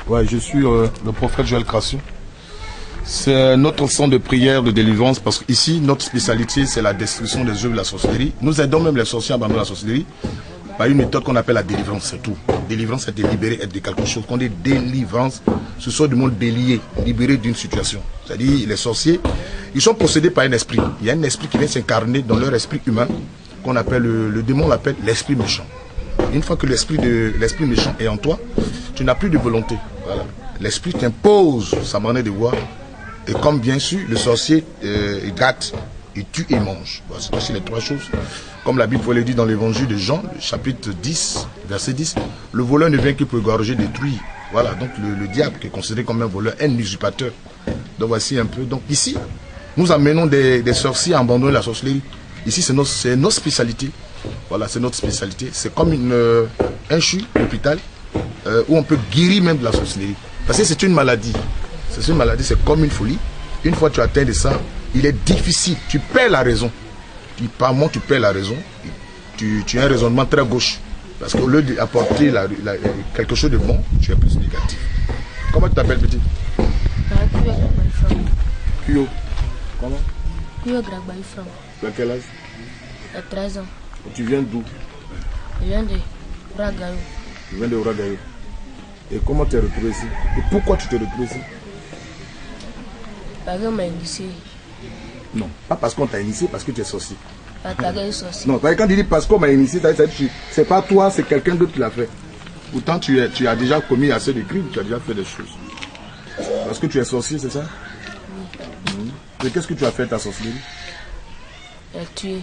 Ouais, je suis le prophète Joël Crassou. C'est notre centre de prière de délivrance parce qu'ici, notre spécialité, c'est la destruction des œuvres de la sorcellerie. Nous aidons même les sorciers à abandonner la sorcellerie par une méthode qu'on appelle la délivrance, c'est tout. Délivrance, c'est de libérer, être de quelque chose. Quand on dit délivrance, ce sont du monde délié, libéré d'une situation. C'est-à-dire, les sorciers, ils sont possédés par un esprit. Il y a un esprit qui vient s'incarner dans leur esprit humain, qu'on appelle, le démon l'appelle l'esprit méchant. Une fois que l'esprit méchant est en toi, tu n'as plus de volonté. Voilà. L'esprit t'impose sa manière de voir. Et comme bien sûr, le sorcier, il gâte, il tue et il mange. Voilà, c'est aussi les trois choses. Comme la Bible le dit dans l'évangile de Jean, le chapitre 10, verset 10, le voleur ne vient que pour égorger, détruire. Voilà, donc le diable qui est considéré comme un voleur, un usurpateur. Donc voici un peu. Donc ici, nous amenons des sorciers à abandonner la sorcellerie. Ici, c'est notre spécialité. Voilà, c'est notre spécialité. C'est comme un CHU, hôpital, où on peut guérir même de la sorcellerie. Parce que c'est une maladie. C'est une maladie, c'est comme une folie. Une fois que tu atteins de ça, il est difficile. Tu perds la raison. Par moment, tu perds la raison. Tu as un raisonnement très gauche. Parce qu'au lieu d'apporter quelque chose de bon, tu es plus négatif. Comment tu t'appelles, petit? Kuyo. Comment? Kuyo Gragbaïfram. Tu as quel âge? 13 ans. Tu viens d'où? Je viens de Ragayo. Tu viens de Ragayo. Et comment tu es retrouvé ici? Et pourquoi tu t'es retrouvé ici? Parce qu'on m'a initié. Non, pas parce qu'on t'a initié, parce que tu es sorcier. Parce que tu es sorcier. Non, quand tu dis parce qu'on m'a initié, c'est pas toi, c'est quelqu'un d'autre qui l'a fait. Pourtant, tu as déjà commis assez de crimes, tu as déjà fait des choses. Parce que tu es sorcier, c'est ça? Oui. Et qu'est-ce que tu as fait ta sorcellerie? J'ai tué.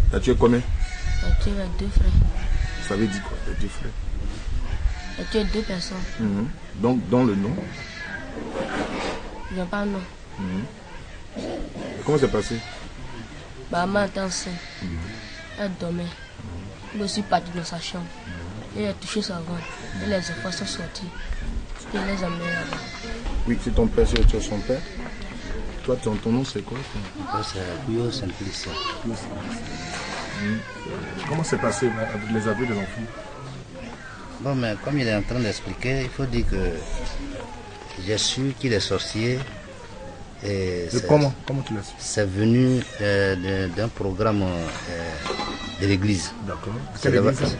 Tu as tué combien? J'ai tué mes 2 frères. Ça veut dire quoi, les 2 frères? J'ai tué 2 personnes. Donc, dans le nom? Il n'y a pas de nom. Comment c'est passé? Maman était enceinte. Elle dormait. Je suis parti dans sa chambre. Elle a touché sa ventre. Et les enfants sont sortis. Et les amenés là-bas. Oui, c'est ton père, c'est son père. Toi, ton nom, c'est quoi? C'est Kuyo Simplice. Comment c'est passé avec les aveux de l'enfant? Bon, mais comme il est en train d'expliquer, il faut dire que j'ai su qu'il est sorcier. Et comment tu l'as su? C'est venu d'un programme de l'église. D'accord. C'est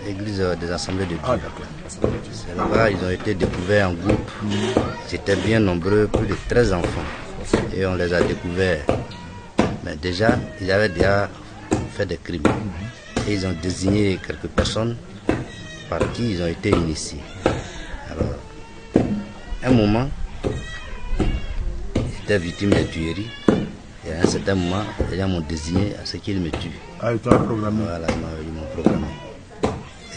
l'église des assemblées de Dieu. Ah, d'accord. C'est là-bas, ils ont été découverts en groupe. C'était bien nombreux, plus de 13 enfants. Et on les a découverts. Mais déjà, ils avaient déjà fait des crimes. Et ils ont désigné quelques personnes par qui ils ont été initiés. Alors, un moment, j'étais victime de tuerie. Et à un certain moment, les gens m'ont désigné à ce qu'ils me tuent. Ah, ils t'ont programmé. Voilà, ils m'ont programmé.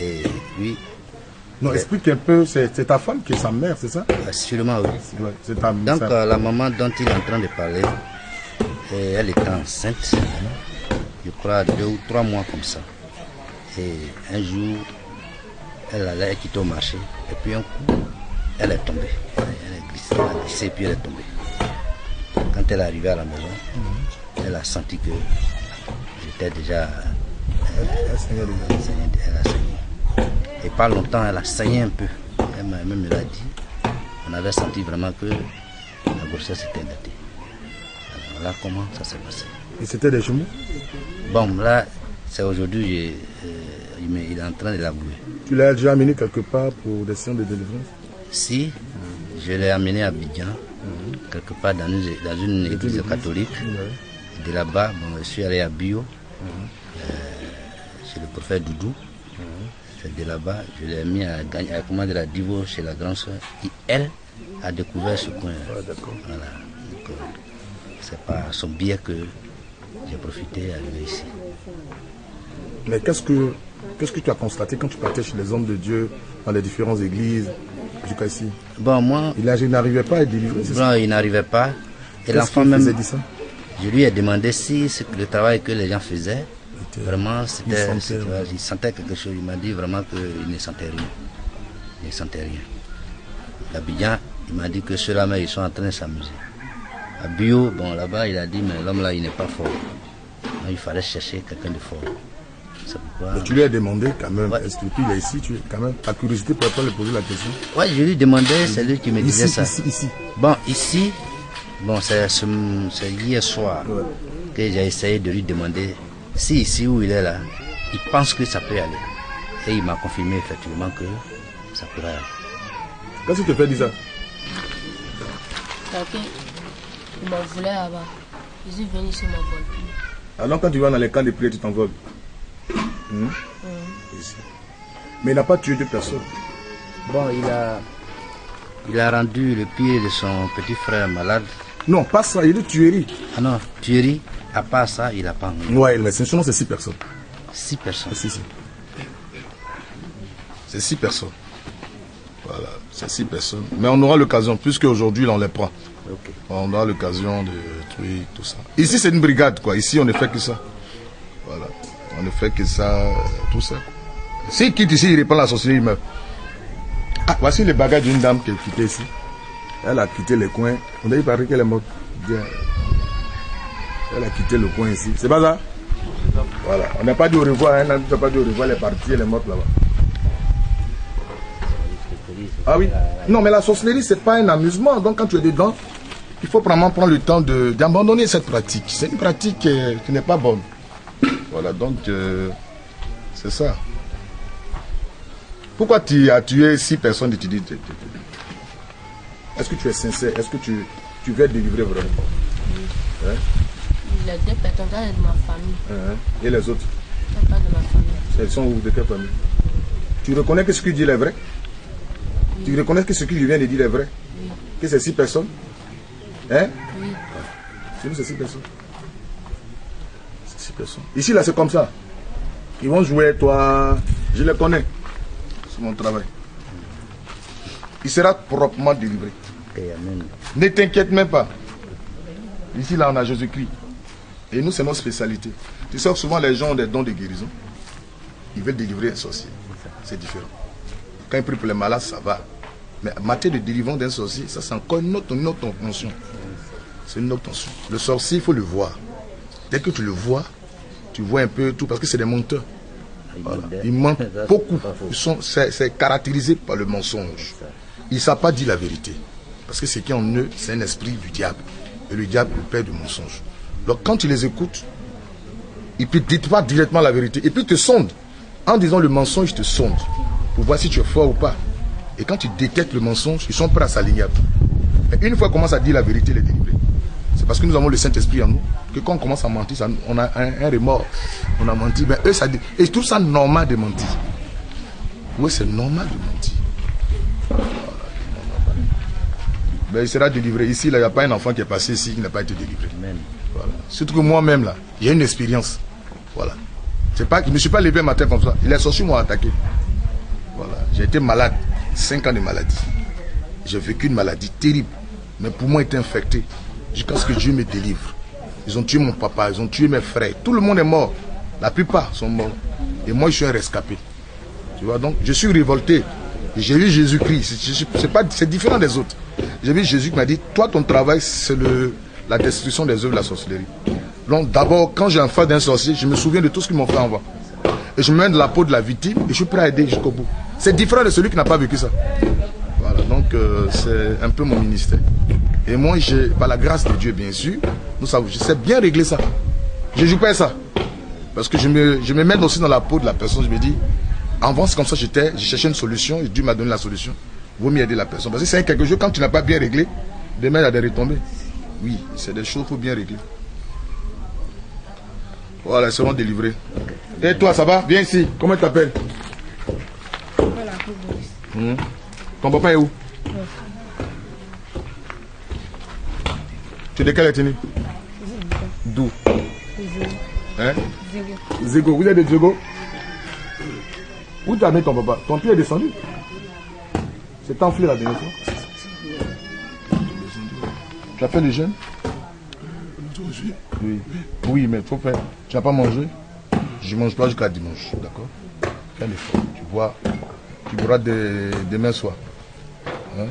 Et oui. Non, explique un peu, c'est ta femme qui est sa mère, c'est ça? Sûrement, oui. Ouais, c'est ta Donc, la maman dont il est en train de parler, elle était enceinte, je crois 2 ou 3 mois comme ça. Et un jour, elle allait quitter au marché, et puis un coup, elle est tombée. Elle a glissé, puis elle est tombée. Quand elle est arrivée à la maison, elle a senti que j'étais déjà... Elle a saigné. Et pas longtemps, elle a saigné un peu. Elle me l'a dit. On avait senti vraiment que la grossesse était datée. Alors là, comment ça s'est passé? Et c'était des jumeaux? Bon, là, c'est aujourd'hui, il est en train de l'avouer. Tu l'as déjà amené quelque part pour des séances de délivrance? Si, je l'ai amené à Abidjan, quelque part dans une église catholique. De là-bas, bon, je suis allé à Bio, chez le prophète Doudou. C'est de là-bas, je l'ai mis à commander la Divo chez la grande soeur, qui, elle, a découvert ce coin. Voilà. C'est par son biais que j'ai profité d'arriver ici. Mais qu'est-ce que tu as constaté quand tu partais chez les hommes de Dieu, dans les différentes églises, jusqu'à ici? Bon, moi... Il n'arrivait pas à être délivré, c'est ça? Non, il n'arrivait pas. Et l'enfant même... Dit ça? Je lui ai demandé si le travail que les gens faisaient, vraiment, il sentait quelque chose. Il m'a dit vraiment qu'il ne sentait rien. Il ne sentait rien. L'Abidjan, il m'a dit que ceux-là, ils sont en train de s'amuser. À Bio, bon, là-bas, il a dit, mais l'homme là, il n'est pas fort. Donc, il fallait chercher quelqu'un de fort. C'est pourquoi... Mais tu lui as demandé quand même, Ouais. est-ce qu'il est ici, tu es quand même, par curiosité, pour pas lui poser la question. Ouais, je lui demandais, c'est lui qui me disait ça. Ici. Bon, ici, bon, c'est hier soir Ouais. que j'ai essayé de lui demander si ici où il est là, il pense que ça peut aller. Et il m'a confirmé effectivement que ça pourrait aller. Qu'est-ce que tu te fais dire ça? Parce qu'il m'en voulait là-bas. Je suis venu ici, il m'envole plus. Alors quand tu vas dans les camps de prière, tu t'envoles. Ici. Mais il n'a pas tué deux personnes. Bon, il a rendu le pied de son petit frère malade. Non, pas ça, il est tuerie. Ah non, tuerie, à part ça, il n'a pas rendu. Ouais, mais sinon c'est 6 personnes. 6 personnes. C'est 6 personnes. Voilà, c'est 6 personnes. Mais on aura l'occasion, puisque aujourd'hui là, on les prend. Ok. On aura l'occasion de trucs, tout ça. Ici c'est une brigade, quoi. Ici on ne fait que ça. Voilà. On ne fait que ça, tout ça. S'il quitte ici, il répand la sorcellerie, il meurt. Ah, voici les bagages d'une dame qui a quitté ici. Elle a quitté les coins. On a dit pareil qu'elle est morte. Bien. Elle a quitté le coin ici. C'est pas ça? Voilà. On n'a pas dit au revoir. Hein. On n'a pas dit au revoir. Elle est partie. Elle est morte là-bas. Ah oui. Non, mais la sorcellerie, c'est pas un amusement. Donc quand tu es dedans, il faut vraiment prendre le temps d'abandonner cette pratique. C'est une pratique qui n'est pas bonne. Voilà, donc c'est ça. Pourquoi tu as tué 6 personnes et tu dis... Est-ce que tu es sincère? Est-ce que tu veux être délivré vraiment? Hein? Les 2 personnes, ça, c'est de ma famille. Hein? Et les autres? C'est pas de ma famille. Elles sont où? De quelle famille? Tu reconnais que ce qu'il dit est vrai? Tu reconnais que ce que je viens de dire est vrai? Oui. Que c'est 6 personnes? Hein? Oui. C'est nous, c'est 6 personnes. C'est 6 personnes. Ici, là, c'est comme ça. Ils vont jouer, toi. Je les connais. C'est mon travail. Il sera proprement délivré. Et amen. Ne t'inquiète même pas. Ici, là, on a Jésus-Christ. Et nous, c'est notre spécialité. Tu sais, souvent, les gens ont des dons de guérison. Ils veulent délivrer un sorcier. C'est différent. Quand ils prient pour les malades, ça va. Mais en matière de délivrance d'un sorcier, ça, c'est encore une autre tension. C'est une autre tension. Le sorcier, il faut le voir. Dès que tu le vois, tu vois un peu tout, parce que c'est des menteurs. Voilà. Ils mentent beaucoup. C'est caractérisé par le mensonge. Ils ne savent pas dire la vérité. Parce que ce qui est en eux, c'est un esprit du diable. Et le diable est le père du mensonge. Donc quand tu les écoutes, ils ne te disent pas directement la vérité. Et puis ils te sondent. En disant le mensonge, ils te sondent. Pour voir si tu es fort ou pas. Et quand tu détectes le mensonge, ils sont prêts à s'aligner. Mais une fois qu'on commence à dire la vérité, les délivrer. C'est parce que nous avons le Saint-Esprit en nous. Que quand on commence à mentir, ça, on a un remords. On a menti. Ben, eux, ça dit. Et je trouve ça normal de mentir. Oui, c'est normal de mentir. Voilà. Ben, il sera délivré. Ici, il n'y a pas un enfant qui est passé ici qui n'a pas été délivré. Amen. Voilà. Surtout que moi-même, là, il y a une expérience. Voilà. Pas, je ne me suis pas levé un matin comme ça. Les sorciers m'ont attaqué. Voilà. J'ai été malade. 5 ans de maladie. J'ai vécu une maladie terrible. Mes poumons étaient infectés. Jusqu'à ce que Dieu me délivre. Ils ont tué mon papa, ils ont tué mes frères. Tout le monde est mort. La plupart sont morts. Et moi, je suis un rescapé. Tu vois, donc, je suis révolté. J'ai vu Jésus-Christ. C'est différent des autres. J'ai vu Jésus qui m'a dit, toi, ton travail, c'est la destruction des œuvres de la sorcellerie. Donc, d'abord, quand j'ai un face d'un sorcier, je me souviens de tout ce qu'ils m'ont fait en bas. Et je me mets de la peau de la victime et je suis prêt à aider jusqu'au bout. C'est différent de celui qui n'a pas vécu ça. Voilà, donc c'est un peu mon ministère. Et moi, par la grâce de Dieu, bien sûr, je sais bien régler ça. Je ne joue pas à ça. Parce que je me mets aussi dans la peau de la personne. Je me dis, avant, c'est comme ça j'étais, j'ai cherché une solution et Dieu m'a donné la solution. Vaut mieux aider la personne. Parce que c'est quelque chose, quand tu n'as pas bien réglé, demain, il y a des retombées. Oui, c'est des choses qu'il faut bien régler. Voilà, ils seront délivrés. Et toi, ça va? Viens ici. Comment tu t'appelles? Ton papa est où? Tu es de quelle ethnie? D'où? Hein? Zégo. Vous êtes de Zégo? Où tu as mis ton papa? Ton pied est descendu? C'est enflé la dernière fois? Tu as fait le jeûne? Oui. Oui, mais il faut faire. Tu n'as pas mangé? Je ne mange pas jusqu'à dimanche, d'accord? Fais un effort. Tu boiras demain soir. Hein?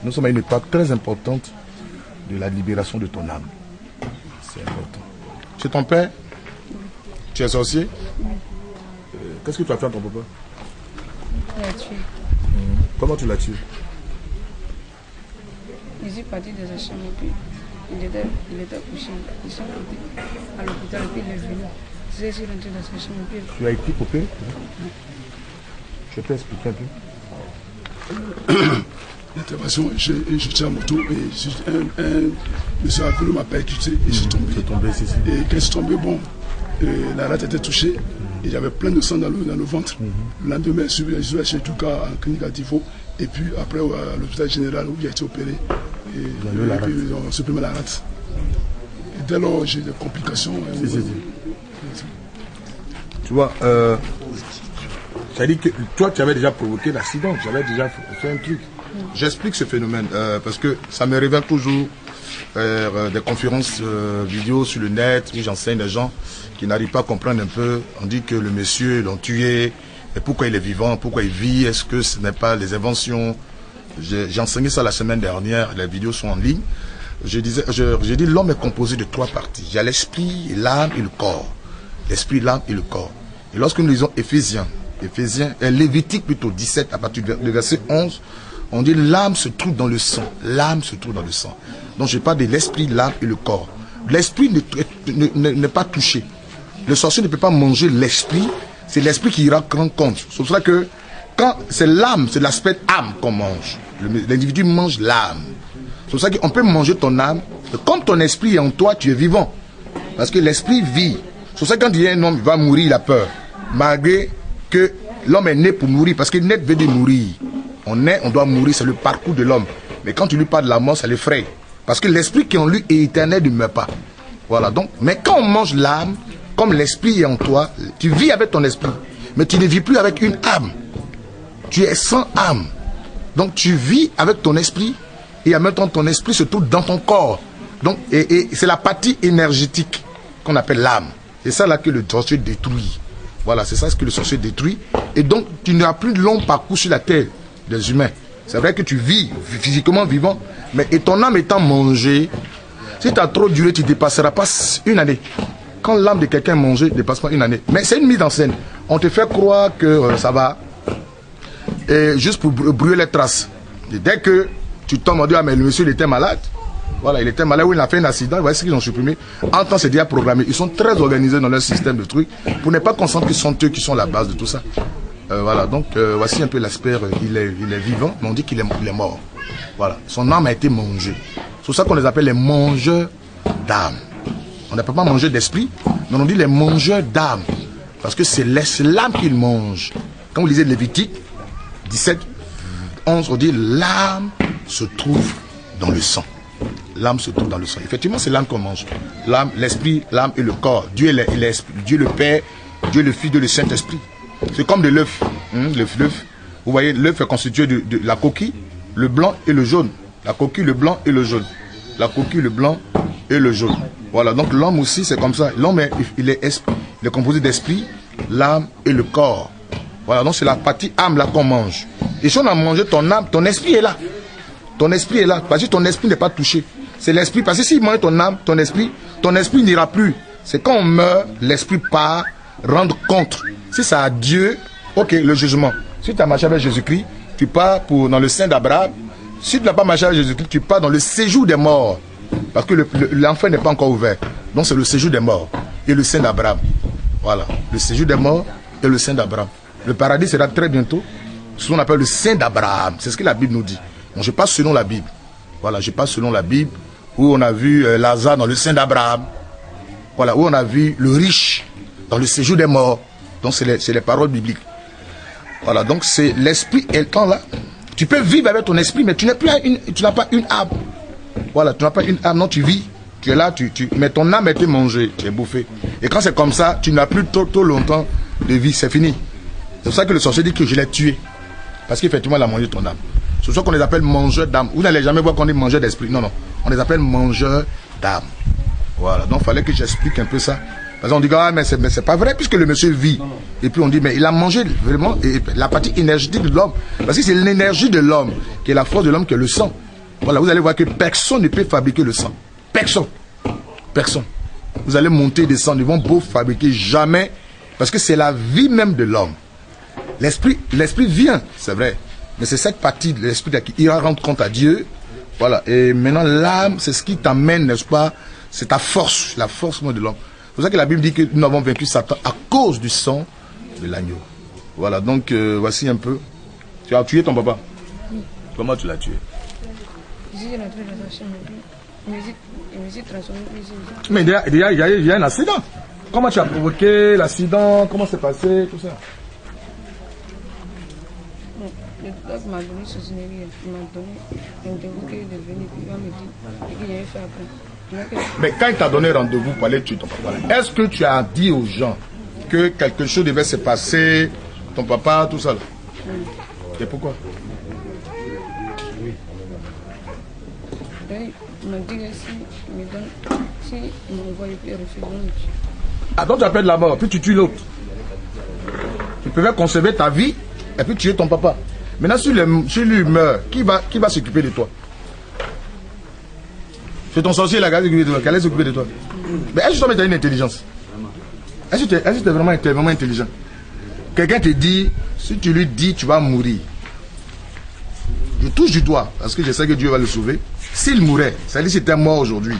Nous sommes à une étape très importante de la libération de ton âme. C'est important. C'est ton père? Tu es sorcier? Qu'est-ce que tu as fait à ton papa? Il l'a tué. Comment tu l'as tué? Je suis parti de sa chambre et puis il était couché. Ils sont montés à l'hôpital et puis il est venu. Je suis rentré dans sa chambre et puis... Tu as été opéré? Je peux expliquer un peu. L'intervention, j'étais à moto et un monsieur à vélo m'a percuté et je suis tombé. Et quand je suis tombé, bon, la rate était touchée et il y avait plein de sang dans le ventre. Le lendemain, je suis allé chez Touka en clinique à Tifo et puis après à l'hôpital général où il a été opéré. Et puis ils ont supprimé la rate. Et dès lors, j'ai des complications. Tu vois, ça dit que toi, tu avais déjà provoqué l'accident, tu avais déjà fait un truc. J'explique ce phénomène parce que ça me révèle toujours des conférences vidéo sur le net où j'enseigne des gens qui n'arrivent pas à comprendre un peu. On dit que le monsieur l'ont tué, et pourquoi il est vivant, pourquoi il vit, est-ce que ce n'est pas les inventions? J'ai enseigné ça la semaine dernière, les vidéos sont en ligne. J'ai dit l'homme est composé de 3 parties. Il y a l'esprit, l'âme et le corps. L'esprit, l'âme et le corps. Et lorsque nous lisons Lévitique plutôt 17 à partir du verset 11, on dit l'âme se trouve dans le sang. L'âme se trouve dans le sang. Donc je parle de l'esprit, l'âme et le corps. L'esprit n'est pas touché. Le sorcier ne peut pas manger l'esprit. C'est l'esprit qui ira rendre compte. C'est pour ça que quand c'est l'âme, c'est l'aspect âme qu'on mange. L'individu mange l'âme. C'est pour ça qu'on peut manger ton âme. Comme ton esprit est en toi, tu es vivant. Parce que l'esprit vit. C'est pour ça que quand il y a un homme qui va mourir, il a peur. Malgré que l'homme est né pour mourir. Parce que naître veut dire mourir. On est, on doit mourir, c'est le parcours de l'homme. Mais quand tu lui parles de la mort, ça l'effraie. Parce que l'esprit qui est en lui est éternel, ne meurt pas. Voilà, donc, mais quand on mange l'âme, comme l'esprit est en toi, tu vis avec ton esprit. Mais tu ne vis plus avec une âme. Tu es sans âme. Donc tu vis avec ton esprit et en même temps ton esprit se trouve dans ton corps. Donc, et c'est la partie énergétique qu'on appelle l'âme. C'est ça là que le sorcier détruit. Voilà, c'est ça ce que le sorcier détruit. Et donc tu n'as plus de long parcours sur la terre des humains. C'est vrai que tu vis physiquement vivant, mais et ton âme étant mangée, si tu as trop duré, tu ne dépasseras pas une année. Quand l'âme de quelqu'un est mangée, ne dépasse pas une année. Mais c'est une mise en scène. On te fait croire que ça va. Et juste pour brûler les traces. Et dès que tu tombes en disant, ah, mais le monsieur il était malade. Voilà, il était malade, oui, il a fait un accident, voilà ce qu'ils ont supprimé. En temps, c'est déjà programmé. Ils sont très organisés dans leur système de trucs pour ne pas concentrer que ce sont eux qui sont la base de tout ça. Voilà, donc voici un peu l'aspect, il est vivant, mais on dit qu'il est mort. Voilà, son âme a été mangée. C'est pour ça qu'on les appelle les mangeurs d'âme. On n'appelle pas manger d'esprit, mais on dit les mangeurs d'âme. Parce que c'est l'âme qu'ils mangent. Quand vous lisez Lévitique 17, 11, on dit l'âme se trouve dans le sang. L'âme se trouve dans le sang. Effectivement, c'est l'âme qu'on mange. L'âme, l'esprit, l'âme et le corps. Dieu est l'esprit, Dieu le Père, Dieu le Fils, Dieu le Saint-Esprit. C'est comme de l'œuf. L'œuf. Vous voyez, l'œuf est constitué de la coquille, le blanc et le jaune. La coquille, le blanc et le jaune. La coquille, le blanc et le jaune. Voilà, donc l'homme aussi, c'est comme ça. L'homme, il est composé d'esprit, l'âme et le corps. Voilà, donc c'est la partie âme là qu'on mange. Et si on a mangé ton âme, ton esprit est là. Ton esprit est là. Parce que ton esprit n'est pas touché. C'est l'esprit. Parce que s'il mange ton âme, ton esprit n'ira plus. C'est quand on meurt, l'esprit part rendre compte. Si c'est à Dieu, ok, le jugement. Si tu as marché avec Jésus-Christ, tu pars dans le sein d'Abraham. Si tu n'as pas marché avec Jésus-Christ, tu pars dans le séjour des morts. Parce que l'enfer n'est pas encore ouvert. Donc c'est le séjour des morts et le sein d'Abraham. Voilà, le séjour des morts et le sein d'Abraham. Le paradis sera très bientôt ce qu'on appelle le sein d'Abraham. C'est ce que la Bible nous dit. Donc je passe selon la Bible. Voilà, je passe selon la Bible où on a vu Lazare dans le sein d'Abraham. Voilà, où on a vu le riche dans le séjour des morts. Donc c'est les paroles bibliques. Voilà, donc c'est l'esprit étant là. Tu peux vivre avec ton esprit, mais tu n'as pas une âme. Voilà, tu n'as pas une âme, non, tu vis. Tu es là, mais ton âme a été mangée, tu es bouffé. Et quand c'est comme ça, tu n'as plus trop longtemps de vie, c'est fini. C'est pour ça que le sorcier dit que je l'ai tué. Parce qu'effectivement, il a mangé ton âme. C'est pour ça qu'on les appelle mangeurs d'âme. Vous n'allez jamais voir qu'on dit mangeurs d'esprit. Non, non. On les appelle mangeurs d'âme. Voilà, donc il fallait que j'explique un peu ça. Parce qu'on dit, ah, mais c'est pas vrai, puisque le monsieur vit. Non, non. Et puis on dit, mais il a mangé vraiment la partie énergétique de l'homme. Parce que c'est l'énergie de l'homme, qui est la force de l'homme, qui est le sang. Voilà, vous allez voir que personne ne peut fabriquer le sang. Personne. Personne. Vous allez monter des sangs, ils vont beau fabriquer, jamais Parce que c'est la vie même de l'homme. L'esprit vient, c'est vrai. Mais c'est cette partie de l'esprit qui ira rendre compte à Dieu. Voilà. Et maintenant, l'âme, c'est ce qui t'amène, n'est-ce pas? C'est ta force, la force même de l'homme. C'est pour ça que la Bible dit que nous avons vaincu Satan à cause du sang de l'agneau. Voilà, donc voici un peu. Tu as tué ton papa? Oui. Comment tu l'as tué? Je suis rentré dans sa chambre. Il me dit transformé ici. Mais il y a un accident. Comment tu as provoqué l'accident? Comment c'est passé? Tout ça. Le docteur m'a donné ce scénario. Il m'a donné un rendez-vous qu'il est venu. Puis il m'a dit qu'il y avait fait après. Mais quand il t'a donné rendez-vous pour aller tuer ton papa, est-ce que tu as dit aux gens que quelque chose devait se passer, ton papa, tout ça là? Et pourquoi? Il m'a dit que si il m'envoie, il peut refuser. Ah, donc tu appelles la mort, puis tu tues l'autre. Tu pouvais conserver ta vie et puis tuer ton papa. Maintenant, si lui meurt, qui va s'occuper de toi? C'est ton sorcier là qui allait s'occuper de toi. Mais est-ce que tu as une intelligence? Est-ce que tu es vraiment intelligent? Quelqu'un te dit, si tu lui dis, tu vas mourir. Je touche du doigt, parce que je sais que Dieu va le sauver. S'il mourait, c'est-à-dire si tu es mort aujourd'hui,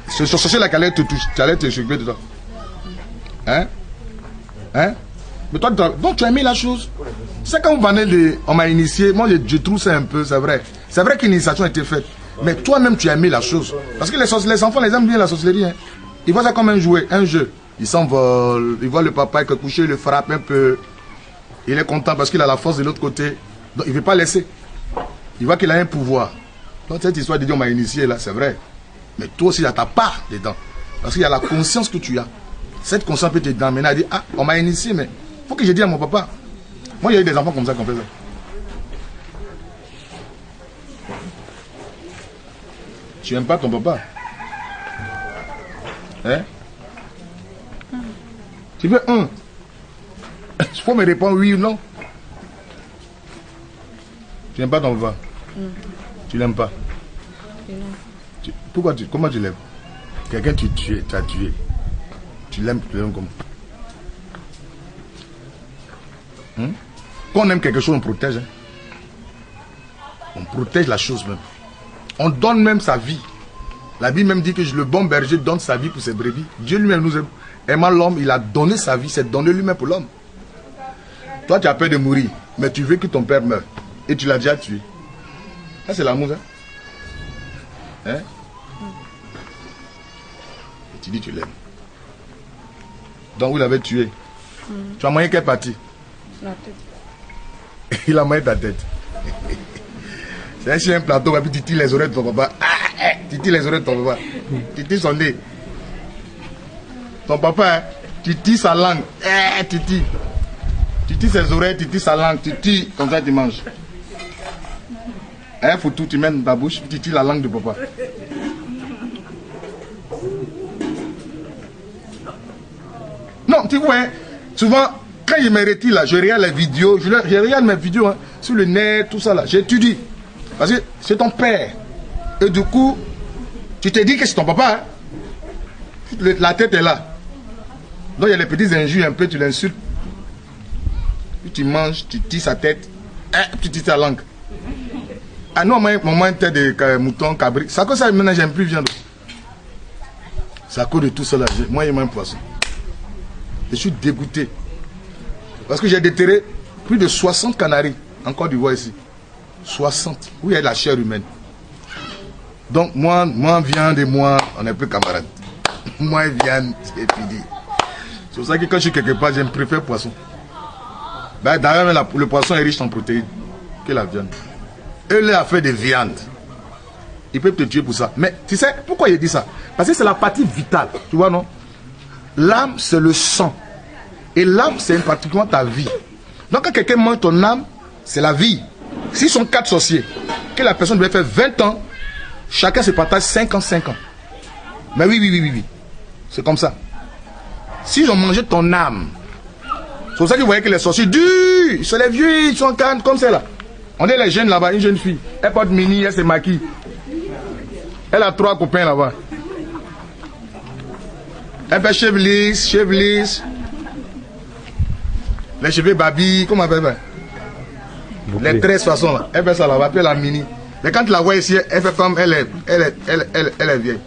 ce sorcier là qui allait te toucher, tu allais te s'occuper de toi. Hein? Mais toi, donc tu as aimé la chose. C'est quand on m'a initié, moi je trouve ça un peu, c'est vrai. C'est vrai qu'une initiation a été faite. Mais toi-même tu as aimé la chose. Parce que les enfants, les aiment bien la sorcellerie. Hein. Ils voient ça comme un jouet, un jeu. Ils s'envolent, ils voient le papa qui est couché, il le frappe un peu. Il est content parce qu'il a la force de l'autre côté. Donc il ne veut pas laisser. Il voit qu'il a un pouvoir. Donc cette histoire de dire on m'a initié là, c'est vrai. Mais toi aussi, il y a ta part dedans. Parce qu'il y a la conscience que tu as. Cette conscience peut te d'amener à dire, ah, on m'a initié, mais il faut que je dise à mon papa. Moi, il y a eu des enfants comme ça qu'on fait ça. Tu n'aimes pas ton papa? Hein? Tu veux un? Il faut me répondre oui ou non. Tu n'aimes pas ton papa? Tu l'aimes pas? Comment tu l'aimes? Quelqu'un tu as tué. Tu l'aimes comment? Quand on aime quelque chose, on protège. Hein? On protège la chose même. On donne même sa vie. La Bible même dit que le bon berger donne sa vie pour ses brebis. Dieu lui-même nous aimant l'homme, il a donné sa vie, c'est donné lui-même pour l'homme. Toi, tu as peur de mourir, mais tu veux que ton père meure. Et tu l'as déjà tué. Ça, c'est l'amour, hein? Et tu dis que tu l'aimes. Donc, vous l'avez tué. Tu as moyen quelle partie? La tête. Il a moyen ta tête. C'est un chien plateau, et puis tu tires les oreilles de ton papa. Tu tires les oreilles de ton papa. Tu tires son nez. Ton papa, hein, tu tires sa langue. Tu tires. Tu tires ses oreilles, tu tires sa langue. Tu tires, comme ça tu manges. Faut tout, tu mets dans ta bouche, tu tires la langue de papa. Non, tu vois, hein, souvent, quand je me retire là, je regarde les vidéos, je regarde mes vidéos hein, sur le net, tout ça là, j'étudie. Parce que c'est ton père. Et du coup, tu te dis que c'est ton papa. Hein. La tête est là. Donc il y a les petits injures un peu, tu l'insultes. Puis tu manges, tu tires sa tête, tu tires sa langue. Ah non, moi, une tête de mouton, cabri. C'est à cause de ça, maintenant, j'aime plus viande. C'est à cause de tout cela. Moi, j'aime un poisson. Je suis dégoûté. Parce que j'ai déterré plus de 60 canaris en Côte d'Ivoire ici. 60. Où il y a de la chair humaine. Donc, moi, viande et moi, on n'est plus camarades. Moi, viande, c'est fini. C'est pour ça que quand je suis quelque part, j'aime préférer poisson. Ben, d'ailleurs, le poisson est riche en protéines que la viande. Eux, leur affaire de viande. Ils peuvent te tuer pour ça. Mais tu sais, pourquoi il dit ça? Parce que c'est la partie vitale. Tu vois, non? L'âme, c'est le sang. Et l'âme, c'est pratiquement ta vie. Donc, quand quelqu'un mange ton âme, c'est la vie. S'ils sont 4 sorciers, que la personne devait faire 20 ans, chacun se partage 5 ans, 5 ans. Mais oui. C'est comme ça. S'ils ont mangé ton âme, c'est pour ça que vous voyez que les sorciers, ils sont les vieux, ils sont comme ça là. On est les jeunes là-bas, une jeune fille. Elle porte mini, elle se maquille. Elle a 3 copains là-bas. Elle fait cheveux lisses. Les cheveux babi, comment on appelle ça? Les 13 façons là. Elle fait ça là, on va appeler la mini. Mais quand tu la vois ici, elle fait comme elle est vieille.